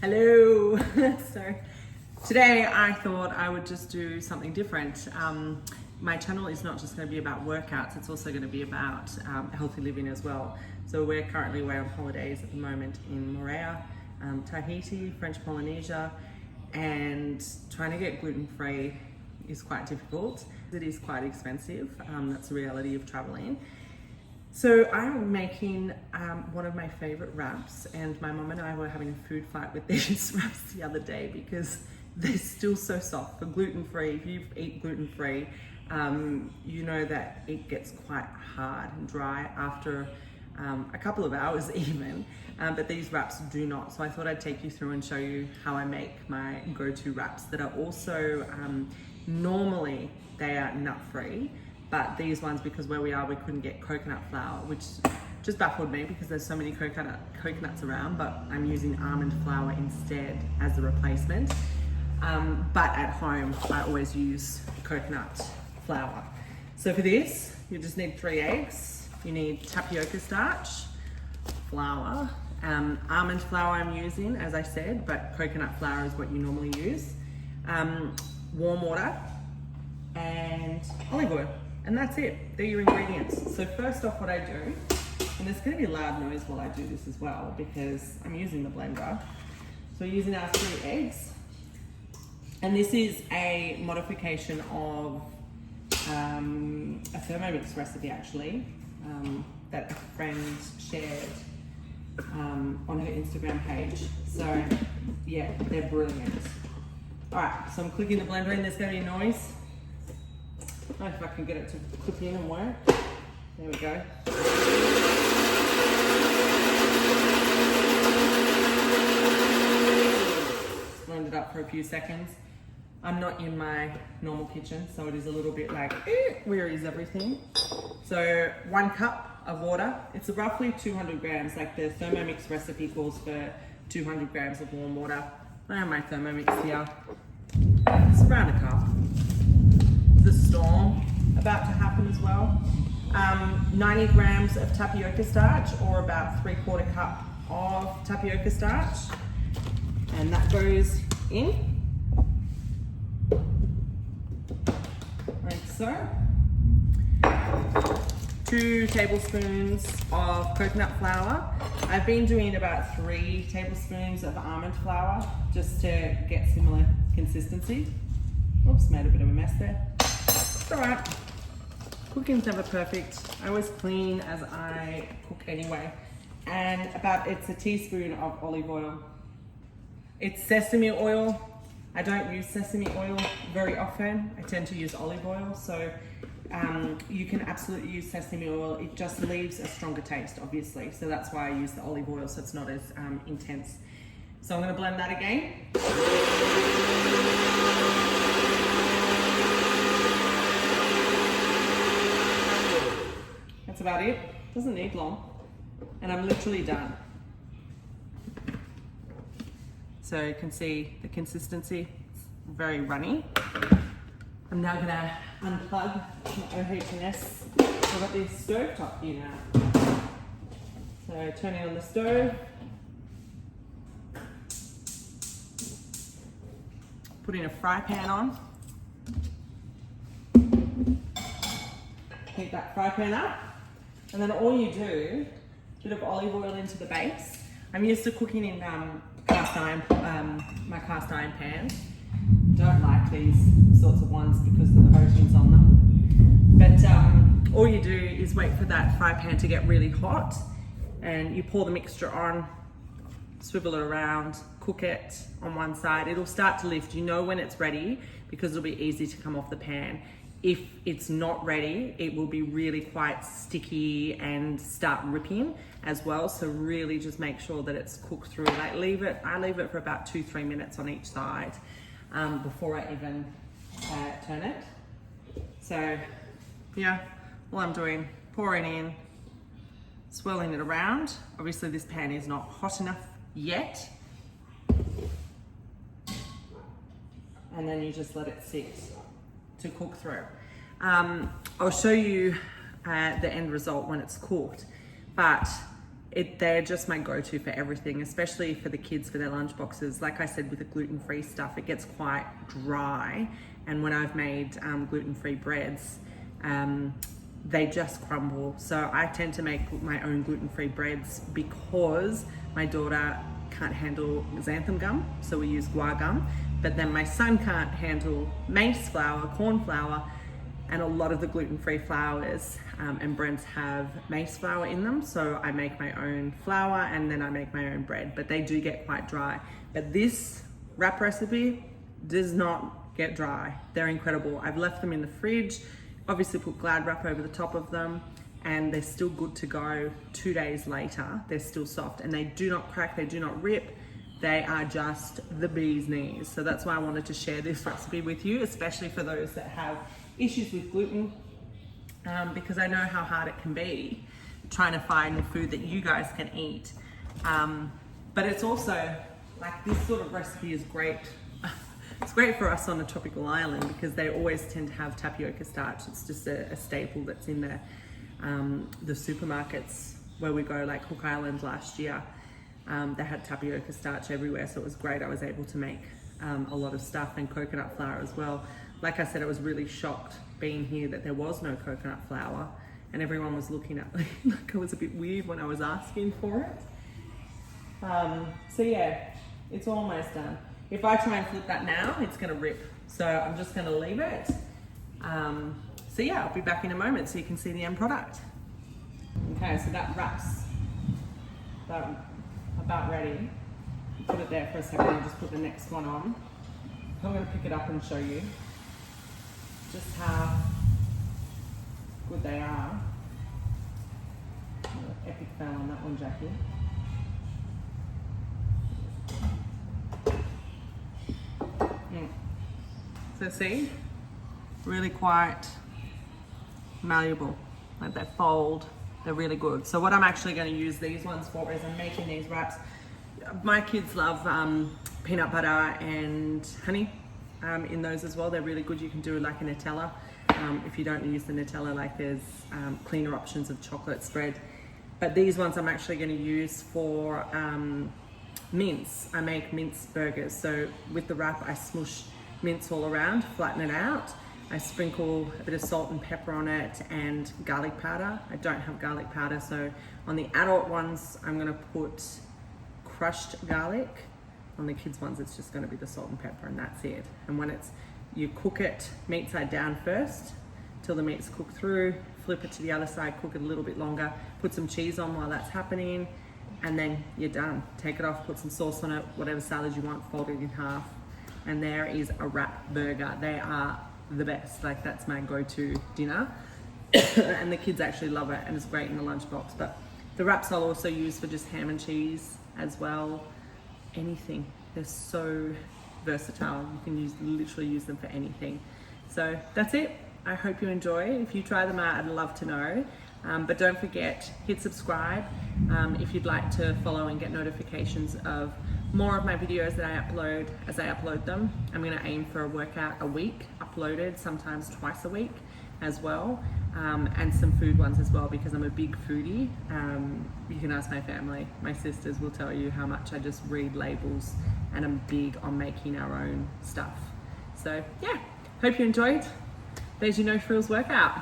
Hello. So today I thought I would just do something different. My channel is not just going to be about workouts, it's also going to be about healthy living as well. So we're currently away on holidays at the moment in Moorea, Tahiti, French Polynesia, and trying to get gluten-free is quite difficult. It is quite expensive. That's the reality of traveling. So I'm making one of my favorite wraps, and my mum and I were having a food fight with these wraps the other day because they're still so soft. For gluten-free, if you eat gluten-free, you know that it gets quite hard and dry after a couple of hours even, but these wraps do not. So I thought I'd take you through and show you how I make my go-to wraps that are also, normally they are nut-free, but these ones, because where we are, we couldn't get coconut flour, which just baffled me because there's so many coconuts around, but I'm using almond flour instead as a replacement. But at home, I always use coconut flour. So for this, you just need 3 eggs. You need tapioca starch, flour, almond flour I'm using, as I said, but coconut flour is what you normally use, warm water, and olive oil. And that's it, they're your ingredients. So first off, what I do, and there's gonna be loud noise while I do this as well because I'm using the blender. So we're using our 3 eggs. And this is a modification of a Thermomix recipe actually, that a friend shared on her Instagram page. So yeah, they're brilliant. All right, so I'm clicking the blender in, there's gonna be a noise. I don't know if I can get it to click in and work. There we go. Blend it up for a few seconds. I'm not in my normal kitchen, so it is a little bit like, where is everything? So 1 cup of water. It's roughly 200 grams, like the Thermomix recipe calls for 200 grams of warm water. I have my Thermomix here. It's around a cup. The storm about to happen as well. 90 grams of tapioca starch, or about 3/4 cup of tapioca starch, and that goes in like so. 2 tablespoons of coconut flour. I've been doing about 3 tablespoons of almond flour just to get similar consistency. Oops, made a bit of a mess there. It's all right. Cooking's never perfect. I always clean as I cook anyway. And it's a teaspoon of olive oil. It's sesame oil. I don't use sesame oil very often. I tend to use olive oil. So you can absolutely use sesame oil. It just leaves a stronger taste, obviously. So that's why I use the olive oil, so it's not as intense. So I'm gonna blend that again. That's about it. Doesn't need long. And I'm literally done. So you can see the consistency, it's very runny. I'm now gonna unplug my OH&S. I've got this stove top here now. So turning on the stove. Putting a fry pan on. Heat that fry pan up. And then all you do, a bit of olive oil into the base. I'm used to cooking in my cast iron pan. Don't like these sorts of ones because the coating's on them. But all you do is wait for that fry pan to get really hot, and you pour the mixture on, swivel it around, cook it on one side. It'll start to lift. You know when it's ready because it'll be easy to come off the pan. If it's not ready, it will be really quite sticky and start ripping as well. So really just make sure that it's cooked through. I leave it for about 2-3 minutes on each side before I even turn it. So yeah, all I'm doing, pouring in, swirling it around. Obviously this pan is not hot enough yet. And then you just let it sit to cook through. I'll show you the end result when it's cooked, but they're just my go-to for everything, especially for the kids for their lunch boxes. Like I said, with the gluten-free stuff, it gets quite dry. And when I've made gluten-free breads, they just crumble. So I tend to make my own gluten-free breads because my daughter can't handle xanthan gum, so we use guar gum. But then my son can't handle maize flour, corn flour, and a lot of the gluten-free flours and breads have maize flour in them. So I make my own flour and then I make my own bread, but they do get quite dry. But this wrap recipe does not get dry. They're incredible. I've left them in the fridge, obviously put Glad wrap over the top of them, and they're still good to go 2 days later. They're still soft and they do not crack, they do not rip. They are just the bee's knees. So that's why I wanted to share this recipe with you, especially for those that have issues with gluten, because I know how hard it can be trying to find food that you guys can eat. But it's also like this sort of recipe is great. It's great for us on a tropical island because they always tend to have tapioca starch. It's just a staple that's in the supermarkets where we go, like Cook Island last year. They had tapioca starch everywhere, so it was great. I was able to make a lot of stuff, and coconut flour as well. Like I said, I was really shocked being here that there was no coconut flour, and everyone was looking at me like it was a bit weird when I was asking for it. So yeah, it's almost done. If I try and flip that now, it's gonna rip. So I'm just gonna leave it. So yeah, I'll be back in a moment so you can see the end product. Okay, so that wrap's about ready. Put it there for a second and just put the next one on. I'm gonna pick it up and show you just how good they are. Epic fail on that one, Jackie. So see, really quite malleable, like they fold, they're really good. So what I'm actually going to use these ones for is I'm making these wraps. My kids love peanut butter and honey in those as well. They're really good. You can do like a Nutella. If you don't use the Nutella, like there's cleaner options of chocolate spread. But these ones I'm actually going to use for mince. I make mince burgers. So with the wrap, I smush mince all around, flatten it out. I sprinkle a bit of salt and pepper on it and garlic powder. I don't have garlic powder, so on the adult ones, I'm gonna put crushed garlic. On the kids ones, it's just gonna be the salt and pepper, and that's it. And when you cook it meat side down first, till the meat's cooked through, flip it to the other side, cook it a little bit longer, put some cheese on while that's happening, and then you're done. Take it off, put some sauce on it, whatever salad you want, fold it in half, and there is a wrap burger. They are the best. Like that's my go-to dinner. And the kids actually love it, and it's great in the lunchbox. But the wraps I'll also use for just ham and cheese as well. Anything. They're so versatile. You can literally use them for anything. So that's it. I hope you enjoy. If you try them out, I'd love to know. But don't forget, hit subscribe if you'd like to follow and get notifications of more of my videos that I upload as I upload them. I'm gonna aim for a workout a week uploaded, sometimes twice a week as well, and some food ones as well, because I'm a big foodie. You can ask my family. My sisters will tell you how much I just read labels, and I'm big on making our own stuff. So yeah, hope you enjoyed. There's your No Frills workout.